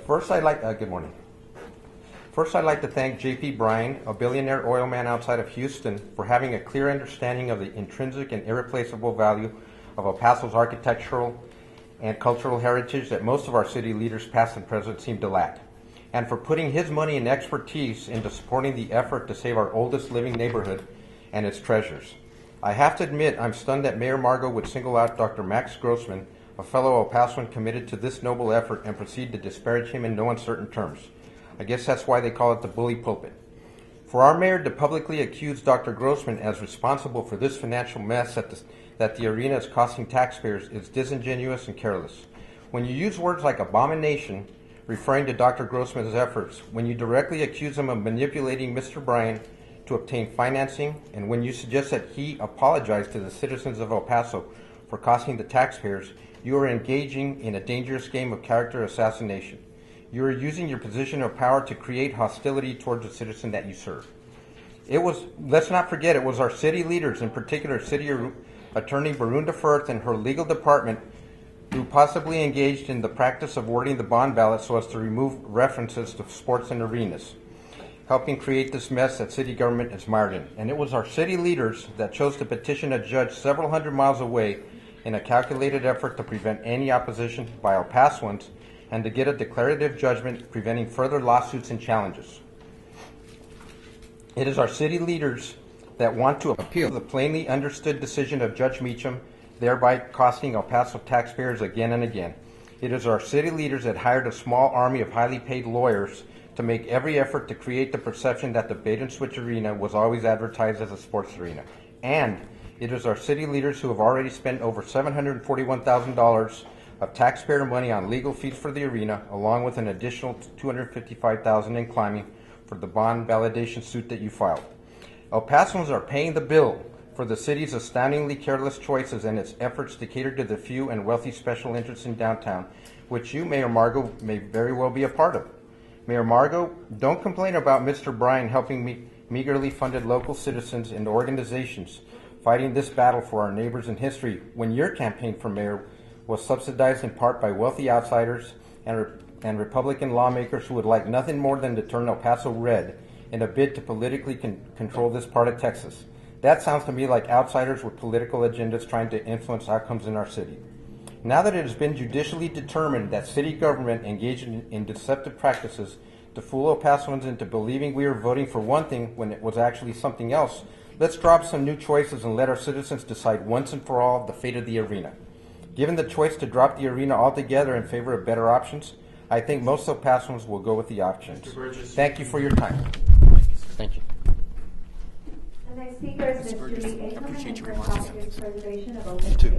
Good morning. First, I'd like to thank J.P. Bryan, a billionaire oil man outside of Houston, for having a clear understanding of the intrinsic and irreplaceable value of El Paso's architectural and cultural heritage that most of our city leaders, past and present, seem to lack, and for putting his money and expertise into supporting the effort to save our oldest living neighborhood and its treasures. I have to admit, I'm stunned that Mayor Margo would single out Dr. Max Grossman, a fellow El Pasoan committed to this noble effort, and proceed to disparage him in no uncertain terms. I guess that's why they call it the bully pulpit. For our mayor to publicly accuse Dr. Grossman as responsible for this financial mess that the arena is costing taxpayers is disingenuous and careless. When you use words like abomination, referring to Dr. Grossman's efforts, when you directly accuse him of manipulating Mr. Bryan to obtain financing, and when you suggest that he apologize to the citizens of El Paso for costing the taxpayers, you are engaging in a dangerous game of character assassination. You are using your position of power to create hostility towards the citizen that you serve. Let's not forget, it was our city leaders, in particular City Attorney Barunda Firth and her legal department, who possibly engaged in the practice of wording the bond ballot so as to remove references to sports and arenas, helping create this mess that city government is mired in. And it was our city leaders that chose to petition a judge several hundred miles away in a calculated effort to prevent any opposition by El Pasoans and to get a declarative judgment preventing further lawsuits and challenges. It is our city leaders that want to appeal the plainly understood decision of Judge Meacham, thereby costing El Paso taxpayers again and again. It is our city leaders that hired a small army of highly paid lawyers to make every effort to create the perception that the Bait and Switch Arena was always advertised as a sports arena. And it is our city leaders who have already spent over $741,000 of taxpayer money on legal fees for the arena, along with an additional $255,000 in climbing for the bond validation suit that you filed. El Pasoans are paying the bill for the city's astoundingly careless choices and its efforts to cater to the few and wealthy special interests in downtown, which you, Mayor Margo, may very well be a part of. Mayor Margo, don't complain about Mr. Bryan helping meagerly funded local citizens and organizations fighting this battle for our neighbors in history when your campaign for mayor was subsidized in part by wealthy outsiders and Republican lawmakers who would like nothing more than to turn El Paso red in a bid to politically control this part of Texas. That sounds to me like outsiders with political agendas trying to influence outcomes in our city. Now that it has been judicially determined that city government engaged in deceptive practices to fool El Pasoans into believing we are voting for one thing when it was actually something else, let's drop some new choices and let our citizens decide once and for all the fate of the arena. Given the choice to drop the arena altogether in favor of better options, I think most El Pasoans will go with the options. Thank you for your time. Thank you. The next speaker is Mr. Lee. Appreciate you reminding me. Preservation of open space.